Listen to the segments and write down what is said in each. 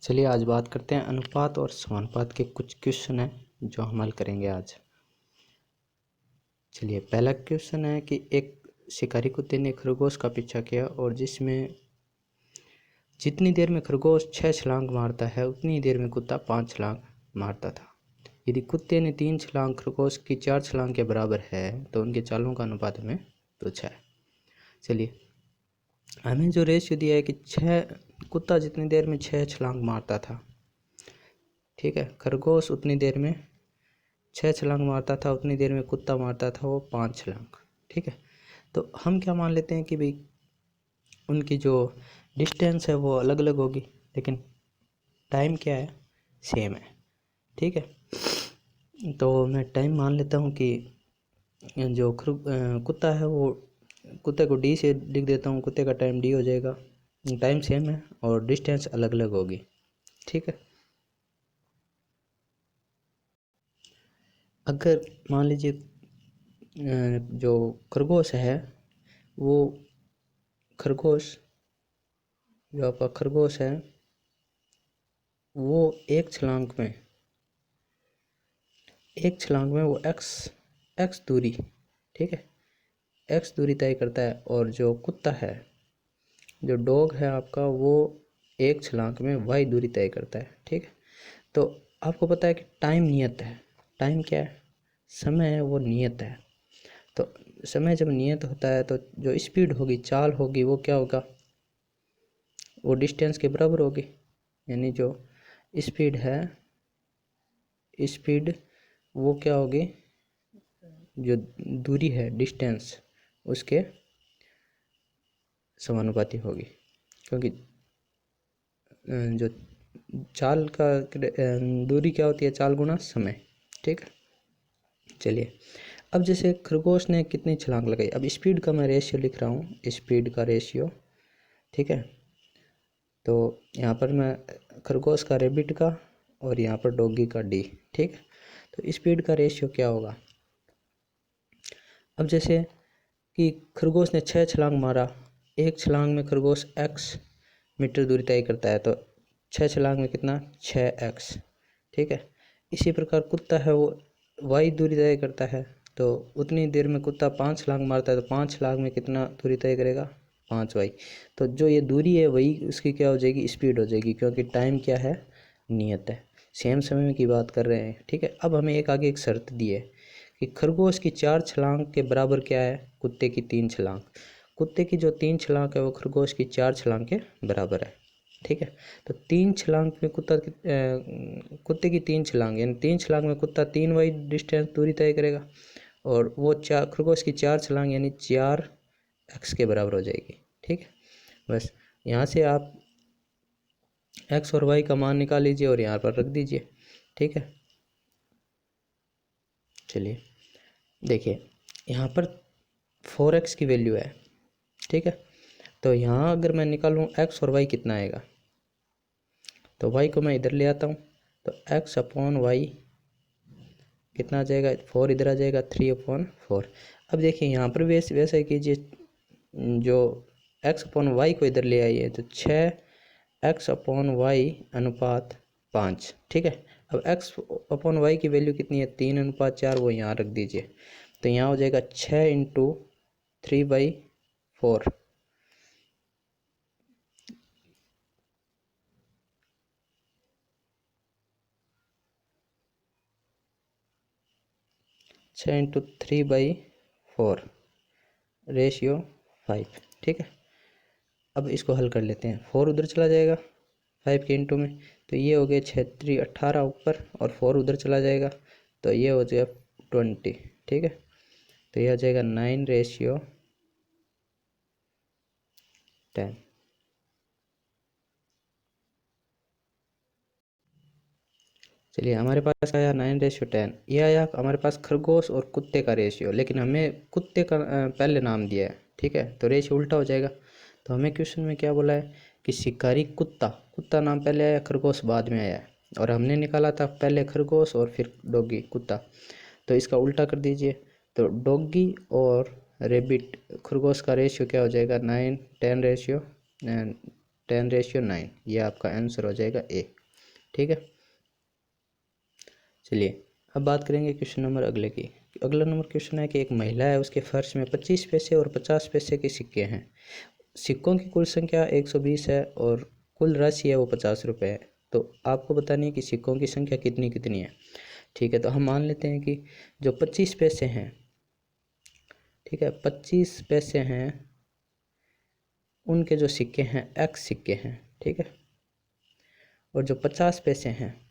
चलिए आज बात करते हैं अनुपात और समानुपात के कुछ क्वेश्चन हैं जो हम हल करेंगे आज। चलिए पहला क्वेश्चन है कि एक शिकारी कुत्ते ने खरगोश का पीछा किया और जिसमें जितनी देर में खरगोश 6 छलांग मारता है उतनी देर में कुत्ता 5 छलांग मारता था। यदि कुत्ते ने 3 छलांग खरगोश की 4 छलांग के बराबर है तो उनके चालों का अनुपात हमें पूछा है। चलिए हमें जो रेशियो दिया है कि कुत्ता जितनी देर में 6 छलांग मारता था, ठीक है, खरगोश उतनी देर में 6 छलांग मारता था, उतनी देर में कुत्ता मारता था वो 5 छलांग। ठीक है, तो हम क्या मान लेते हैं कि भाई उनकी जो डिस्टेंस है वो अलग अलग होगी लेकिन टाइम क्या है, सेम है। ठीक है, तो मैं टाइम मान लेता हूँ कि जो कुत्ता है वो, कुत्ते को डी से लिख देता हूँ, कुत्ते का टाइम डी हो जाएगा, टाइम सेम है और डिस्टेंस अलग अलग होगी। ठीक है, अगर मान लीजिए जो खरगोश है वो जो आपका खरगोश है वो एक छलांग में वो एक्स दूरी, ठीक है, एक्स दूरी तय करता है और जो कुत्ता है, जो डॉग है आपका, वो एक छलांग में वाई दूरी तय करता है। ठीक है, तो आपको पता है कि टाइम नियत है। टाइम क्या है, समय है, वो नियत है। तो समय जब नियत होता है तो जो स्पीड होगी, चाल होगी, वो क्या होगा, वो डिस्टेंस के बराबर होगी। यानी जो स्पीड वो क्या होगी, जो दूरी है, डिस्टेंस, उसके समानुपाती होगी, क्योंकि जो चाल का दूरी क्या होती है, चाल गुना समय। ठीक है, चलिए अब जैसे खरगोश ने कितनी छलांग लगाई, अब स्पीड का मैं रेशियो लिख रहा हूँ, स्पीड का रेशियो। ठीक है, तो यहाँ पर मैं खरगोश का, रेबिट का और यहाँ पर डॉगी का डी। ठीक है, तो स्पीड का रेशियो क्या होगा, अब जैसे कि खरगोश ने 6 छलांग मारा, एक छलांग में खरगोश x मीटर दूरी तय करता है, तो 6 छलांग में कितना, 6x। ठीक है, इसी प्रकार कुत्ता है वो y दूरी तय करता है, तो उतनी देर में कुत्ता 5 छलांग मारता है, तो 5 छलांग में कितना दूरी तय करेगा, 5y। तो जो ये दूरी है वही उसकी क्या हो जाएगी, स्पीड हो जाएगी, क्योंकि टाइम क्या है, नियत है, सेम समय की बात कर रहे हैं। ठीक है, अब हमें आगे एक शर्त दी है कि खरगोश की 4 छलांग के बराबर क्या है, कुत्ते की 3 छलांग। कुत्ते की जो 3 छलांग है वो खरगोश की 4 छलांग के बराबर है। ठीक है, तो 3 छलांग में कुत्ते की 3 छलांग, यानी 3 छलांग में कुत्ता 3 वाई डिस्टेंस दूरी तय करेगा और वो खरगोश की 4 छलांग यानी 4x के बराबर हो जाएगी। ठीक है, बस यहाँ से आप x और y का मान निकाल लीजिए और यहाँ पर रख दीजिए। ठीक है, चलिए देखिए यहाँ पर 4x की वैल्यू है। ठीक है, तो यहाँ अगर मैं निकालूँ x और y कितना आएगा, तो y को मैं इधर ले आता हूँ, तो x अपॉन वाई कितना आ जाएगा, 4 इधर आ जाएगा, 3/4। अब देखिए यहाँ पर भी वैसा ही कीजिए, जो x अपॉन वाई को इधर ले आइए, तो 6x अपॉन वाई अनुपात 5। ठीक है, अब x अपॉन वाई की वैल्यू कितनी है, 3/4, वो यहाँ रख दीजिए, तो यहाँ हो जाएगा 6 × 3/4। 6 × 3/4 रेशियो 5। ठीक है, अब इसको हल कर लेते हैं, 4 उधर चला जाएगा 5 के इंटू में, तो ये हो गया 6 3 18 ऊपर, और 4 उधर चला जाएगा तो ये हो जाएगा 20। ठीक है, तो ये हो जाएगा 9/10। चलिए हमारे पास आया 9/10, ये आया हमारे पास खरगोश और कुत्ते का रेशियो, लेकिन हमें कुत्ते का पहले नाम दिया है। ठीक है, तो रेशियो उल्टा हो जाएगा। तो हमें क्वेश्चन में क्या बोला है कि शिकारी कुत्ता नाम पहले आया, खरगोश बाद में आया है, और हमने निकाला था पहले खरगोश और फिर डॉगी, कुत्ता। तो इसका उल्टा कर दीजिए, तो डॉगी और रेबिट, खरगोश का रेशियो क्या हो जाएगा, 9/10 रेशियो 10:9, ये आपका आंसर हो जाएगा ए। ठीक है, चलिए अब बात करेंगे क्वेश्चन नंबर अगले की। अगला नंबर क्वेश्चन है कि एक महिला है, उसके फर्श में 25 पैसे और 50 पैसे के सिक्के हैं। सिक्कों की कुल संख्या 120 है और कुल राशि है वो 50 रुपये है। तो आपको बतानी है कि सिक्कों की संख्या कितनी कितनी है। ठीक है, तो हम मान लेते हैं कि जो 25 पैसे हैं, ठीक है, 25 पैसे हैं, उनके जो सिक्के हैं एक्स सिक्के हैं। ठीक है, और जो 50 पैसे हैं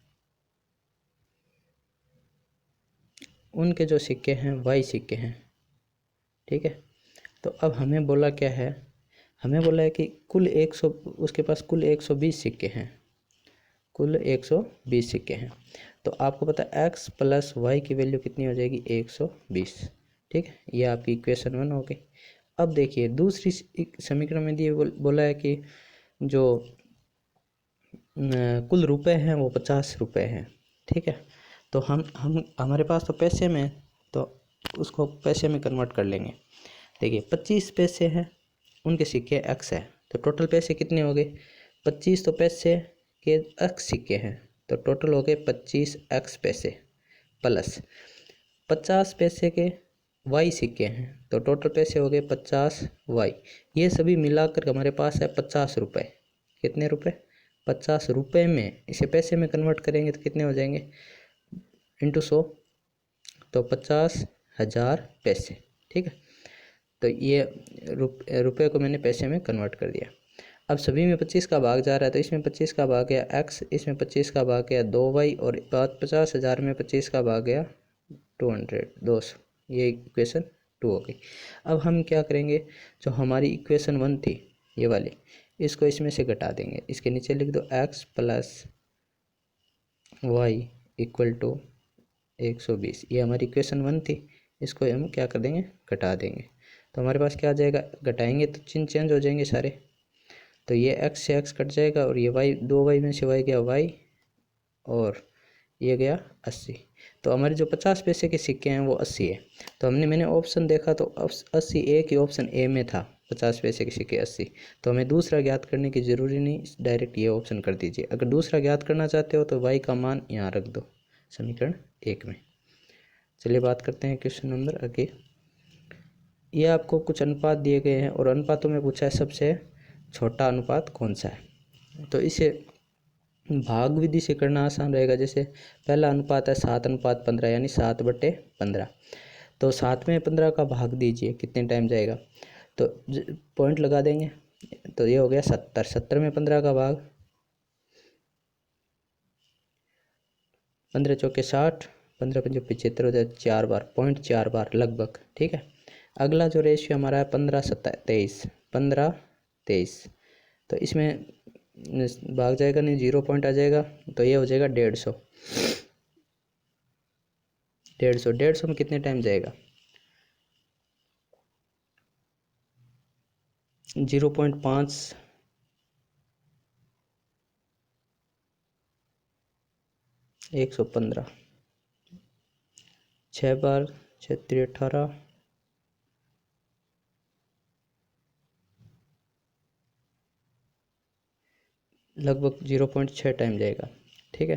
उनके जो सिक्के हैं वाई सिक्के हैं। ठीक है, तो अब हमें बोला क्या है, हमें बोला है कि कुल 100, उसके पास कुल 120 सिक्के हैं, कुल 120 सिक्के हैं। तो आपको पता है एक्स प्लस वाई की वैल्यू कितनी हो जाएगी, 120। ठीक है, ये आपकी इक्वेशन 1 हो गई। अब देखिए दूसरी समीकरण में दिए बोला है कि जो कुल रुपए हैं वो 50 रुपये हैं। ठीक है, तो हम हमारे पास तो पैसे में, तो उसको पैसे में कन्वर्ट कर लेंगे। देखिए 25 पैसे हैं, उनके सिक्के एक्स है, तो टोटल पैसे कितने हो गए, 25 तो पैसे के एक्स सिक्के हैं, तो टोटल हो गए 25 एक्स पैसे, प्लस 50 पैसे के वाई सिक्के हैं, तो टोटल पैसे हो गए 50 वाई। ये सभी मिलाकर हमारे पास है 50 रुपये। कितने रुपए, 50 रुपये में इसे पैसे में कन्वर्ट करेंगे तो कितने हो जाएंगे, इंटू 100, तो 50,000 पैसे। ठीक है, तो ये रुपये को मैंने पैसे में कन्वर्ट कर दिया। अब सभी में 25 का भाग जा रहा है, तो इसमें 25 का भाग गया एक्स, इसमें 25 का भाग गया 2y, और बात 50,000 में 25 का भाग गया 200। ये इक्वेशन 2 हो गई। अब हम क्या करेंगे, जो हमारी इक्वेशन 1 थी ये वाली, इसको इसमें से घटा देंगे। इसके नीचे लिख दो x plus y equal to 120। ये हमारी इक्वेशन 1 थी, इसको हम क्या कर देंगे, घटा देंगे। तो हमारे पास क्या आ जाएगा, घटाएंगे तो चिन्ह चेंज हो जाएंगे सारे, तो ये एक्स से एक्स कट जाएगा, और ये वाई, 2y में से वाई गया वाई, और ये गया 80। तो हमारे जो 50 पैसे के सिक्के हैं वो 80 है। तो मैंने ऑप्शन देखा तो 80 ए की ऑप्शन ए में था, 50 पैसे के सिक्के 80। तो हमें दूसरा ज्ञात करने की ज़रूरी नहीं, डायरेक्ट ये ऑप्शन कर दीजिए। अगर दूसरा ज्ञात करना चाहते हो तो वाई का मान यहाँ रख दो समीकरण 1 में। चलिए बात करते हैं क्वेश्चन नंबर आगे। ये आपको कुछ अनुपात दिए गए हैं और अनुपातों में पूछा है सबसे छोटा अनुपात कौन सा है। तो इसे भाग विधि से करना आसान रहेगा। जैसे पहला अनुपात है 7:15, यानी 7/15। तो 7 में 15 का भाग दीजिए, कितने टाइम जाएगा, तो पॉइंट लगा देंगे, तो ये हो गया 70। 70 में 15 का भाग, 15 चौके 60, 15 पंजे 75 हो जाए, 4 बार, 0.4 बार लगभग। ठीक है, अगला जो रेशियो हमारा है 15:23, 15:23, तो इसमें भाग जाएगा नहीं, 0 पॉइंट आ जाएगा, तो ये हो जाएगा 150। 150 में कितने टाइम जाएगा, 0.5, 115, 6 बार, 6 3 18, लगभग 0.6 टाइम जाएगा। ठीक है,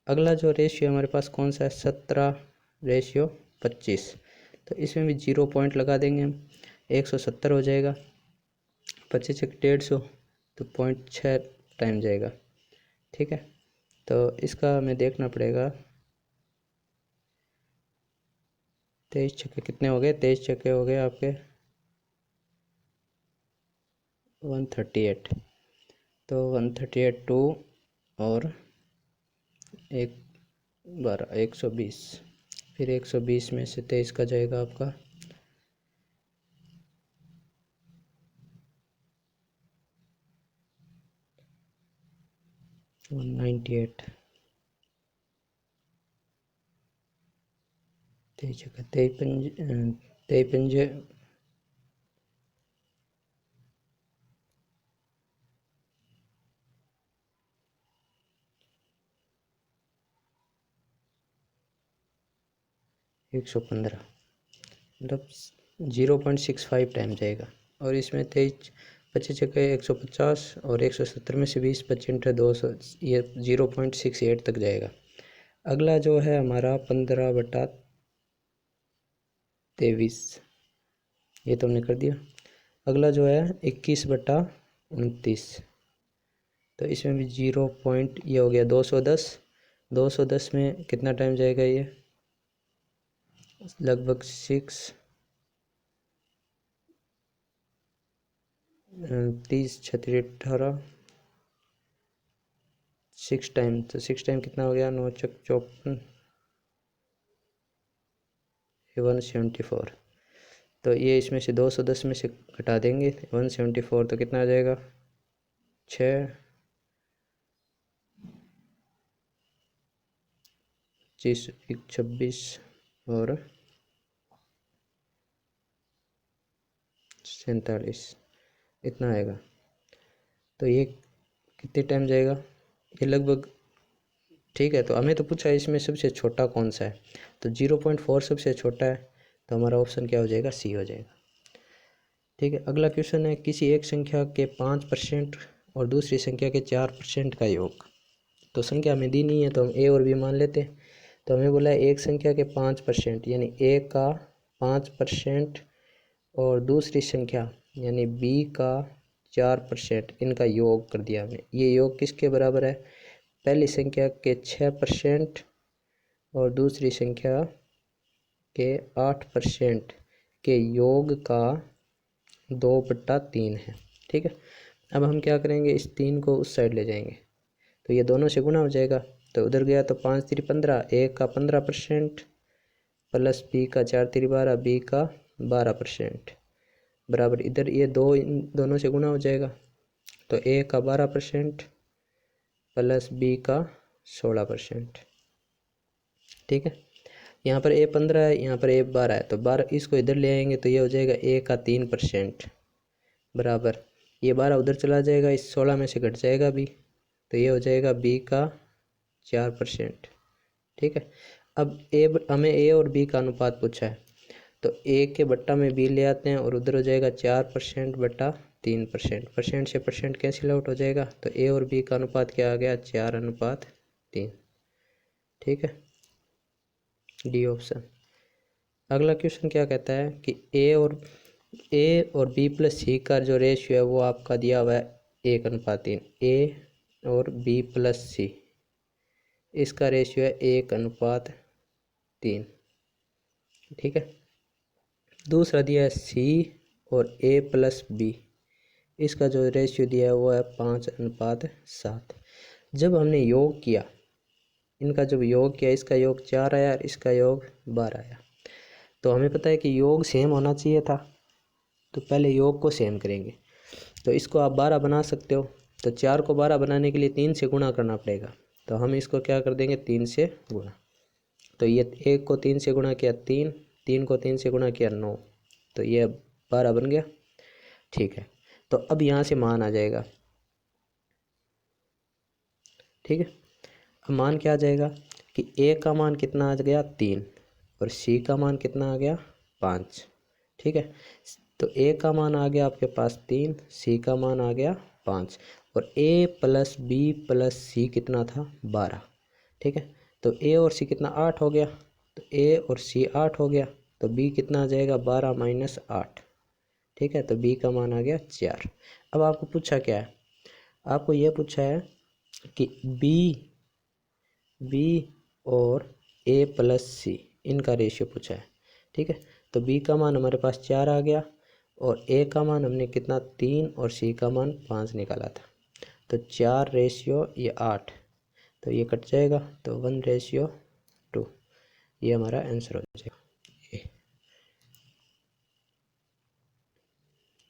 अगला जो रेशियो हमारे पास कौन सा है, 17:25, तो इसमें भी 0 पॉइंट लगा देंगे हम, 170 हो जाएगा, 25 150, तो 0.6 टाइम जाएगा। ठीक है, तो इसका हमें देखना पड़ेगा, 23 छक्के कितने हो गए, 23 छक्के हो गए आपके 138, तो 138 2 और 120, फिर 120 में से 23 का जाएगा आपका 198, 23 छक्का 23 पंजे 115, मतलब 0.65 टाइम जाएगा। और इसमें 23 25 जगह 150 और 170 में से 20 25 × 200 ये 0.68 तक जाएगा। अगला जो है हमारा 15/23 ये तो हमने कर दिया। अगला जो है 21/29 तो इसमें भी 0 पॉइंट ये हो गया 210। 210 में कितना टाइम जाएगा ये लगभग 30 36 18 6 टाइम तो 6 टाइम कितना हो गया 9 चक 54 174। तो ये इसमें से 210 में से घटा देंगे 174 तो कितना आ जाएगा 6 26 और 47 इतना आएगा। तो ये कितने टाइम जाएगा ये लगभग ठीक है। तो हमें तो पूछा है इसमें सबसे छोटा कौन सा है तो 0.4 सबसे छोटा है तो हमारा ऑप्शन क्या हो जाएगा सी हो जाएगा। ठीक है। अगला क्वेश्चन है किसी एक संख्या के 5% और दूसरी संख्या के 4% का योग। तो संख्या हमें दी नहीं है तो हम ए और बी मान लेते हैं। तो हमें बोला है एक संख्या के 5% यानी ए का 5% और दूसरी संख्या यानी बी का 4% इनका योग कर दिया हमने। ये योग किसके बराबर है पहली संख्या के 6% और दूसरी संख्या के 8% के योग का 2/3 है। ठीक है। अब हम क्या करेंगे इस 3 को उस साइड ले जाएंगे तो ये दोनों से गुना हो जाएगा। तो उधर गया तो 5 3 15 ए का 15% प्लस बी का 4 3 12 बी का 12% बराबर इधर ये इन दोनों से गुना हो जाएगा तो ए का 12% प्लस बी का 16%। ठीक है। यहाँ पर ए 15 है यहाँ पर ए 12 है तो 12 इसको इधर ले आएंगे तो ये हो जाएगा ए का 3% बराबर ये 12 उधर चला जाएगा इस 16 में से घट जाएगा बी तो ये हो जाएगा बी का 4%। ठीक है। अब हमें ए और बी का अनुपात पूछा है तो ए के बट्टा में बी ले आते हैं और उधर हो जाएगा 4% बट्टा 3%। परसेंट से परसेंट कैंसिल आउट हो जाएगा तो ए और बी का अनुपात क्या आ गया 4/3। ठीक है डी ऑप्शन। अगला क्वेश्चन क्या कहता है कि ए और बी प्लस सी का जो रेशियो है वो आपका दिया हुआ है 1/3। ए और बी प्लस सी इसका रेशियो है 1/3। ठीक है। दूसरा दिया है सी और ए प्लस बी इसका जो रेशियो दिया है वो है 5/7। जब हमने योग किया इनका जब योग किया इसका योग 4 आया और इसका योग 12 आया। तो हमें पता है कि योग सेम होना चाहिए था तो पहले योग को सेम करेंगे। तो इसको आप 12 बना सकते हो तो 4 को 12 बनाने के लिए 3 से गुणा करना पड़ेगा तो हम इसको क्या कर देंगे 3 से गुणा। तो ये 1 को 3 से गुणा किया 3 को 3 से गुणा किया 9 तो ये 12 बन गया। ठीक है। तो अब यहाँ से मान आ जाएगा। ठीक है। अब मान क्या आ जाएगा कि ए का मान कितना आ गया 3 और सी का मान कितना आ गया 5। ठीक है। तो ए का मान आ गया आपके पास 3 सी का मान आ गया 5 और ए प्लस बी प्लस सी कितना था 12। ठीक है। तो ए और सी कितना 8 हो गया तो ए और सी 8 हो गया तो बी कितना आ जाएगा 12 - 8। ठीक है। तो बी का मान आ गया 4। अब आपको पूछा क्या है आपको यह पूछा है कि बी और ए प्लस सी इनका रेशियो पूछा है। ठीक है। तो बी का मान हमारे पास 4 आ गया और ए का मान हमने कितना 3 और सी का मान 5 निकाला था तो 4 ये 8 तो ये कट जाएगा तो 1:2 ये हमारा आंसर हो जाएगा।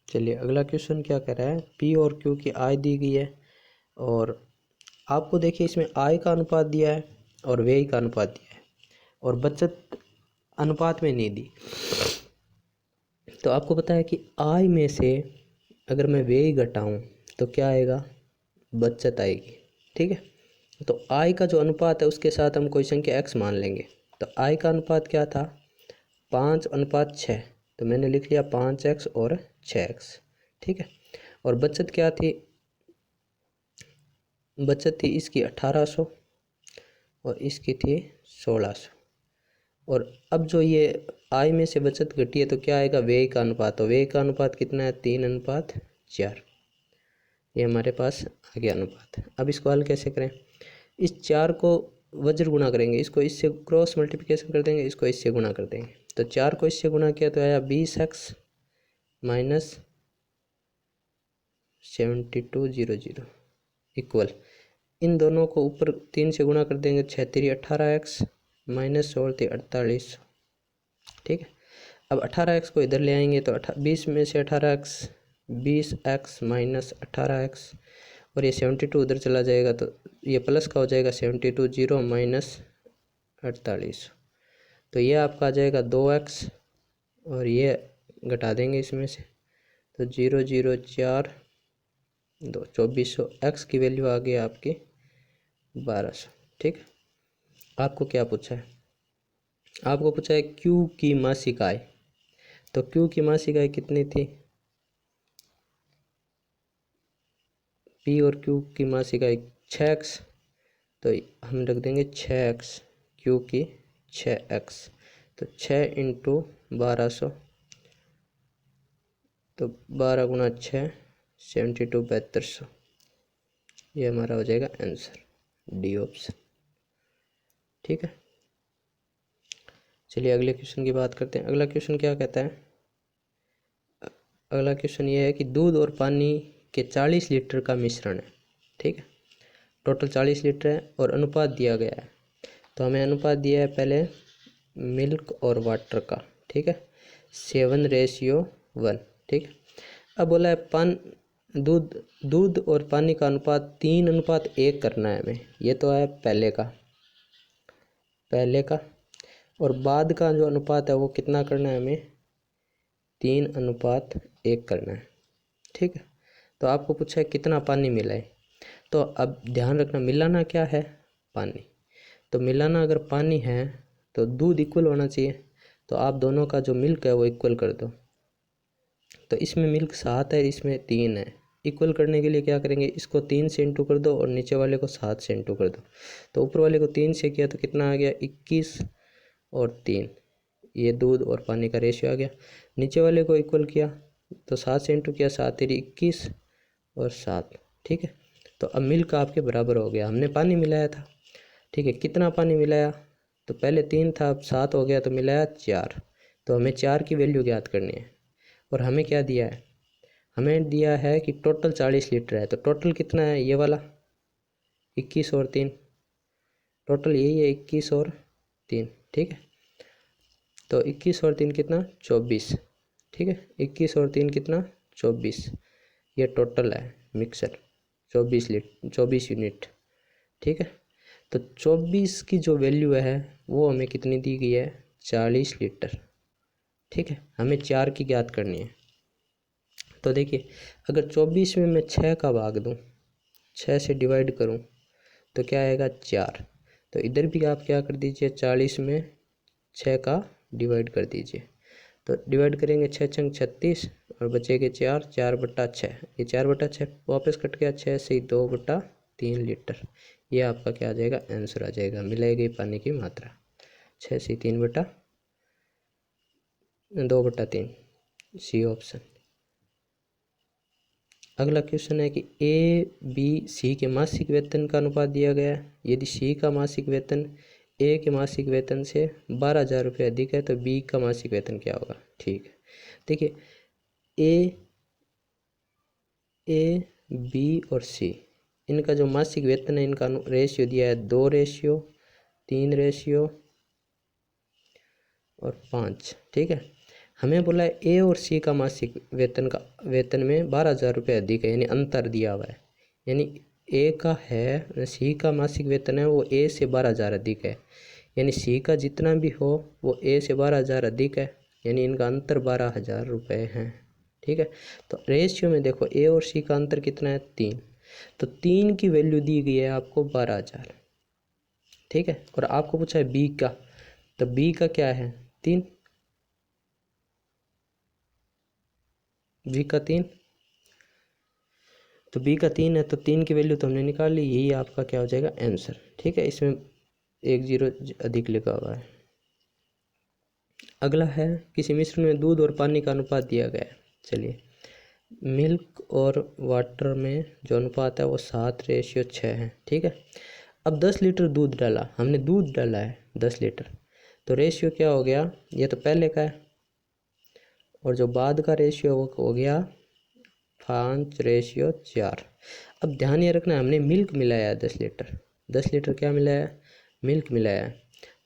चलिए अगला क्वेश्चन क्या कह रहा है पी और क्यू की आय दी गई है और आपको देखिए इसमें आय का अनुपात दिया है और व्यय का अनुपात दिया है और बचत अनुपात में नहीं दी। तो आपको पता है कि आय में से अगर मैं व्यय घटाऊं तो क्या आएगा बचत आएगी। ठीक है। तो आय का जो अनुपात है उसके साथ हम कोई संख्या x मान लेंगे। तो आय का अनुपात क्या था 5/6 तो मैंने लिख लिया 5x और 6x। ठीक है। और बचत क्या थी, बचत थी इसकी 1800 और इसकी थी 1600। और अब जो ये आय में से बचत घटी है तो क्या आएगा, व्यय का अनुपात। तो व्यय का अनुपात कितना है, 3:4। ये हमारे पास आ गया अनुपात। अब इसको हल कैसे करें, इस 4 को वज्र गुणा करेंगे, इसको इससे क्रॉस मल्टीप्लिकेशन कर देंगे, इसको इससे गुणा कर देंगे। तो 4 को इससे गुणा किया तो आया 20x माइनस 7200 इक्वल, इन दोनों को ऊपर 3 से गुणा कर देंगे, 6 3 18x माइनस 16 48। ठीक है, अब 18x को इधर ले आएंगे तो 20 में से 18x 20x माइनस 18x, और ये 72 उधर चला जाएगा तो ये प्लस का हो जाएगा 72 0 माइनस 48। तो ये आपका आ जाएगा 2x, और ये घटा देंगे इसमें से तो 0 0 4 2 2400। x की वैल्यू आ गई आपकी 1200। ठीक, आपको क्या पूछा है, आपको पूछा है Q की मासिक आय। तो Q की मासिक आय कितनी थी, P और Q की मासिक आय 6x, तो हम रख देंगे 6x, Q की 6x, तो 6 इंटू 1200, तो 12 गुणा 6 72 7200। ये हमारा हो जाएगा आंसर, डी ऑप्शन। ठीक है, चलिए अगले क्वेश्चन की बात करते हैं। अगला क्वेश्चन क्या कहता है, अगला क्वेश्चन ये है कि दूध और पानी के 40 लीटर का मिश्रण है। ठीक है, टोटल 40 लीटर है और अनुपात दिया गया है। तो हमें अनुपात दिया है पहले मिल्क और वाटर का। ठीक है, 7:1। ठीक है, अब बोला है दूध और पानी का अनुपात 3:1 करना है हमें। ये तो है पहले का, और बाद का जो अनुपात है वो कितना करना है हमें, 3:1 करना है। ठीक है, तो आपको पूछा है कितना पानी मिलाए। तो अब ध्यान रखना, मिलाना क्या है, पानी। तो मिलाना अगर पानी है तो दूध इक्वल होना चाहिए, तो आप दोनों का जो मिल्क है वो इक्वल कर दो। तो इसमें मिल्क 7 है, इसमें 3 है। इक्वल करने के लिए क्या करेंगे, इसको 3 से इंटू कर दो और नीचे वाले को 7 से इंटू कर दो। तो ऊपर वाले को 3 से किया तो कितना आ गया, 21 और 3, ये दूध और पानी का रेशियो आ गया। नीचे वाले को इक्वल किया तो 7 से इंटू किया, 7 तेरी 21 और 7। ठीक है, तो अब मिल्क आपके बराबर हो गया, हमने पानी मिलाया था। ठीक है, कितना पानी मिलाया, तो पहले 3 था, अब 7 हो गया, तो मिलाया 4। तो हमें 4 की वैल्यू ज्ञात करनी है। और हमें क्या दिया है, हमें दिया है कि टोटल 40 लीटर है। तो टोटल कितना है, ये वाला 21 और 3, टोटल यही है 21 और 3। ठीक है, तो 21 और 3 कितना, 24। ठीक है, 21 और 3 कितना, 24। ये टोटल है मिक्सर 24 यूनिट। ठीक है, तो 24 की जो वैल्यू है वो हमें कितनी दी गई है, 40 लीटर। ठीक है, हमें 4 की ज्ञात करनी है। तो देखिए, अगर 24 में मैं 6 का भाग दूं, 6 से डिवाइड करूं तो क्या आएगा, 4। तो इधर भी आप क्या कर दीजिए, 40 में 6 का डिवाइड कर दीजिए। तो डिवाइड करेंगे 6 छंग 36 और बचेंगे 4, 4/6। ये 4/6 वापस कट गया, 6 से 2/3 लीटर। ये आपका क्या आ जाएगा, आंसर आ जाएगा, मिलाई गई पानी की मात्रा 6 से 2/3, सी ऑप्शन। अगला क्वेश्चन है कि ए बी सी के मासिक वेतन का अनुपात दिया गया है। यदि सी का मासिक वेतन ए के मासिक वेतन से 12,000 रुपये अधिक है तो बी का मासिक वेतन क्या होगा। ठीक है, देखिए ए बी और सी, इनका जो मासिक वेतन है इनका रेशियो दिया है 2:3 और 5। ठीक है, हमें बोला है ए और सी का मासिक वेतन में 12,000 रुपये अधिक है, यानी अंतर दिया हुआ है। यानी ए का है, सी का मासिक वेतन है वो ए से 12,000 अधिक है, यानी सी का जितना भी हो वो ए से 12,000 अधिक है, यानी इनका अंतर 12,000 रुपये है। ठीक है, तो रेशियो में देखो ए और सी का अंतर कितना है, 3। तो 3 की वैल्यू दी गई है आपको 12,000। ठीक है, और आपको पूछा है बी का, तो बी का क्या है, 3, बी का 3। तो बी का 3 है तो 3 की वैल्यू तो हमने निकाल ली, यही आपका क्या हो जाएगा आंसर। ठीक है, इसमें 1 0 अधिक लिखा हुआ है। अगला है किसी मिश्रण में दूध और पानी का अनुपात दिया गया है। चलिए, मिल्क और वाटर में जो अनुपात है वो 7:6 है। ठीक है, अब 10 लीटर दूध डाला, हमने दूध डाला है 10 लीटर, तो रेशियो क्या हो गया, ये तो पहले का है और जो बाद का रेशियो वो हो गया 5:4। अब ध्यान ये रखना है हमने मिल्क मिलाया है 10 लीटर, 10 लीटर क्या मिलाया है, मिल्क मिलाया है।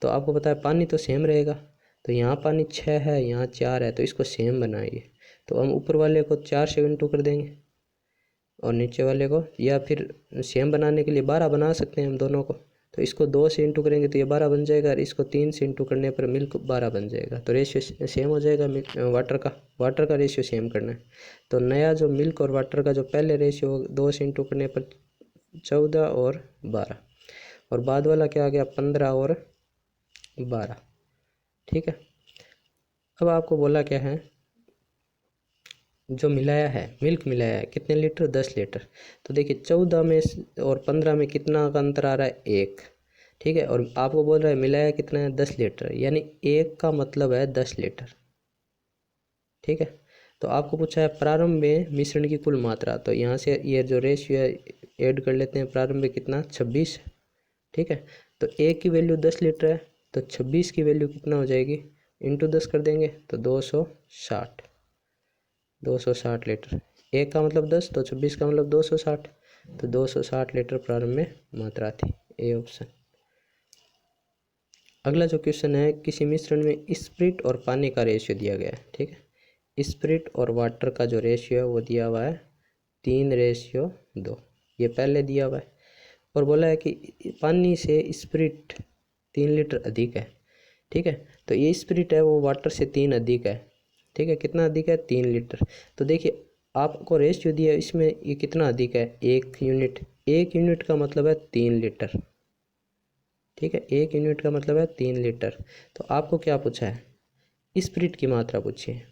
तो आपको पता है पानी तो सेम रहेगा, तो यहाँ पानी 6 है यहाँ 4 है, तो इसको सेम बनाइए। तो हम ऊपर वाले को 4 से इंटू कर देंगे और नीचे वाले को, या फिर सेम बनाने के लिए 12 बना सकते हैं हम दोनों को, तो इसको 2 से इंटू करेंगे तो ये 12 बन जाएगा और इसको 3 से इंटू करने पर मिल्क 12 बन जाएगा। तो रेशियो सेम हो जाएगा। वाटर का रेशियो सेम करना है, तो नया जो मिल्क और वाटर का जो पहले रेशियो 2 से इंटू करने पर 14 और 12, और बाद वाला क्या आ गया 15 और 12। ठीक है, अब आपको बोला क्या है, जो मिलाया है मिल्क मिलाया है कितने लीटर, 10 लीटर। तो देखिए 14 में और 15 में कितना का अंतर आ रहा है, 1। ठीक है, और आपको बोल रहा है मिलाया कितना है, 10 लीटर, यानी 1 का मतलब है 10 लीटर। ठीक है, तो आपको पूछा है प्रारंभ में मिश्रण की कुल मात्रा, तो यहाँ से ये जो रेशियो है ऐड कर लेते हैं। प्रारंभ में कितना 26। ठीक है, तो 1 की वैल्यू 10 लीटर है, तो 26 की वैल्यू कितना हो जाएगी, इंटू 10 कर देंगे तो 260 लीटर। 1 का मतलब 10, तो 26 का मतलब 260, तो 260 लीटर प्रारंभ में मात्रा थी। A option. अगला जो क्वेश्चन है, किसी मिश्रण में स्प्रिट और पानी का रेशियो दिया गया है। ठीक है, स्प्रिट और वाटर का जो रेशियो है वो दिया हुआ है 3:2, ये पहले दिया हुआ है। और बोला है कि पानी से स्प्रिट 3 लीटर अधिक है। ठीक है, तो ये स्प्रिट है वो वाटर से 3 अधिक है। ठीक है, कितना अधिक है, 3 लीटर। तो देखिए आपको रेशियो दिया है, इसमें ये कितना अधिक है, 1 यूनिट। 1 यूनिट का मतलब है 3 लीटर। ठीक है, 1 यूनिट का मतलब है 3 लीटर। तो आपको क्या पूछा है, स्प्रिट की मात्रा पूछी है।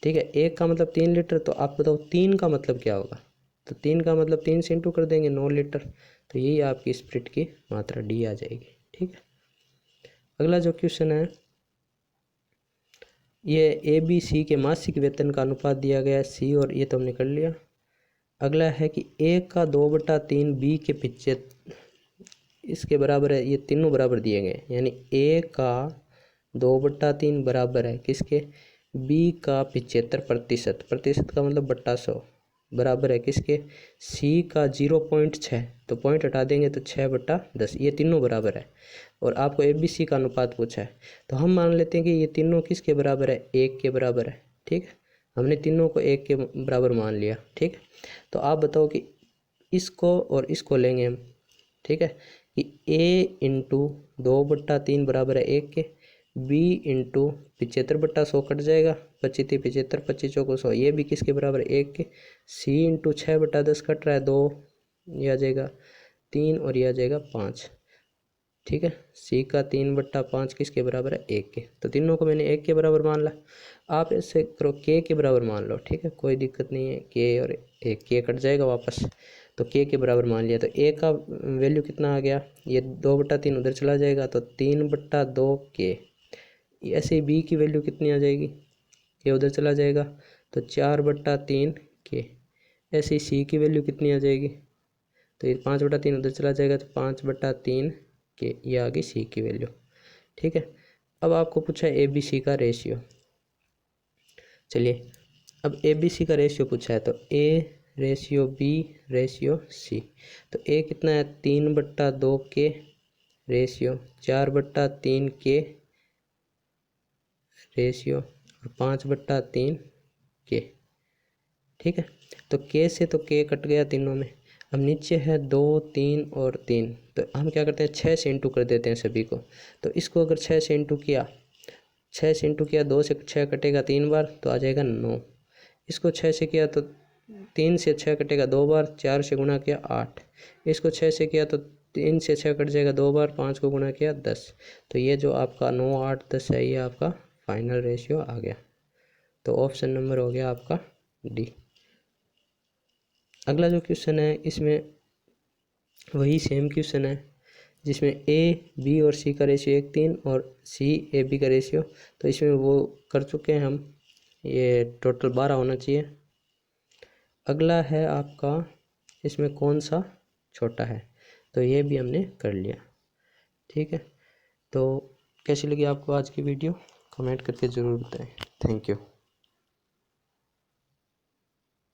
ठीक है, 1 का मतलब 3 लीटर, तो आप बताओ 3 का मतलब क्या होगा, तो 3 का मतलब 3 से इंटू कर देंगे 9 लीटर। तो यही आपकी स्प्रिट की मात्रा डी आ जाएगी। ठीक है, अगला जो क्वेश्चन है, ये ए बी सी के मासिक वेतन का अनुपात दिया गया है, सी और ये तो हमने कर लिया। अगला है कि ए का 2/3 बी के 75 इसके बराबर है, ये तीनों बराबर दिए गए, यानी ए का 2/3 बराबर है किसके, बी का 75%, प्रतिशत का मतलब बट्टा 100, बराबर है किसके, सी का 0.6, तो पॉइंट हटा देंगे तो 6/10, ये तीनों बराबर है। और आपको ए बी सी का अनुपात पूछा है, तो हम मान लेते हैं कि ये तीनों किसके बराबर है, 1 के बराबर है। ठीक है, हमने तीनों को 1 के बराबर मान लिया। ठीक है, तो आप बताओ कि इसको और इसको लेंगे हम। ठीक है, कि a इंटू 2/3 बराबर है 1 के, b इंटू 75/100 कट जाएगा, 25×75 25×4 ये भी किसके बराबर है, 1 के। c इंटू 6/10 कट रहा है 2, ये आ जाएगा 3 और ये आ जाएगा 5। ठीक है, c का 3/5 किसके बराबर है, 1 के। तो तीनों को मैंने 1 के बराबर मान ला। आप ऐसे करो k के बराबर मान लो। ठीक है, कोई दिक्कत नहीं है, k और 1 k कट जाएगा वापस, तो k के बराबर मान लिया। तो a का वैल्यू कितना आ गया, ये 2/3 उधर चला जाएगा तो 3/2 k। ऐसे ही b की वैल्यू कितनी आ जाएगी, k उधर चला जाएगा तो 4/3 k। ऐसे ही c की वैल्यू कितनी आ जाएगी, तो ये 5/3 उधर चला जाएगा तो 5/3 के, ये आ गई सी की वैल्यू। ठीक है, अब आपको पूछा है ए बी सी का रेशियो। चलिए, अब ए बी सी का रेशियो पूछा है, तो A ratio B ratio C. तो ए कितना है, 3/2 के रेशियो 4/3 के रेशियो और 5/3 के। ठीक है, तो के से तो के कट गया तीनों में। अब नीचे है 2 3 और 3, तो हम क्या करते हैं 6 से इंटू कर देते हैं सभी को। तो इसको अगर 6 से इंटू किया, 6 से इंटू किया, 2 से 6 कटेगा 3 बार तो आ जाएगा 9। इसको 6 से किया तो 3 से 6 कटेगा 2 बार, 4 से गुणा किया 8। इसको 6 से किया तो 3 से 6 कट जाएगा 2 बार, 5 को गुणा किया 10। तो ये जो आपका 9 8 10 है, ये आपका फाइनल रेशियो आ गया। तो ऑप्शन नंबर हो गया आपका डी। अगला जो क्वेश्चन है इसमें वही सेम क्वेश्चन है, जिसमें ए बी और सी का रेशियो 1:3 और सी ए बी का रेशियो, तो इसमें वो कर चुके हैं हम, ये टोटल 12 होना चाहिए। अगला है आपका इसमें कौन सा छोटा है, तो ये भी हमने कर लिया। ठीक है, तो कैसी लगी आपको आज की वीडियो, कमेंट करके ज़रूर बताएं। Thank you.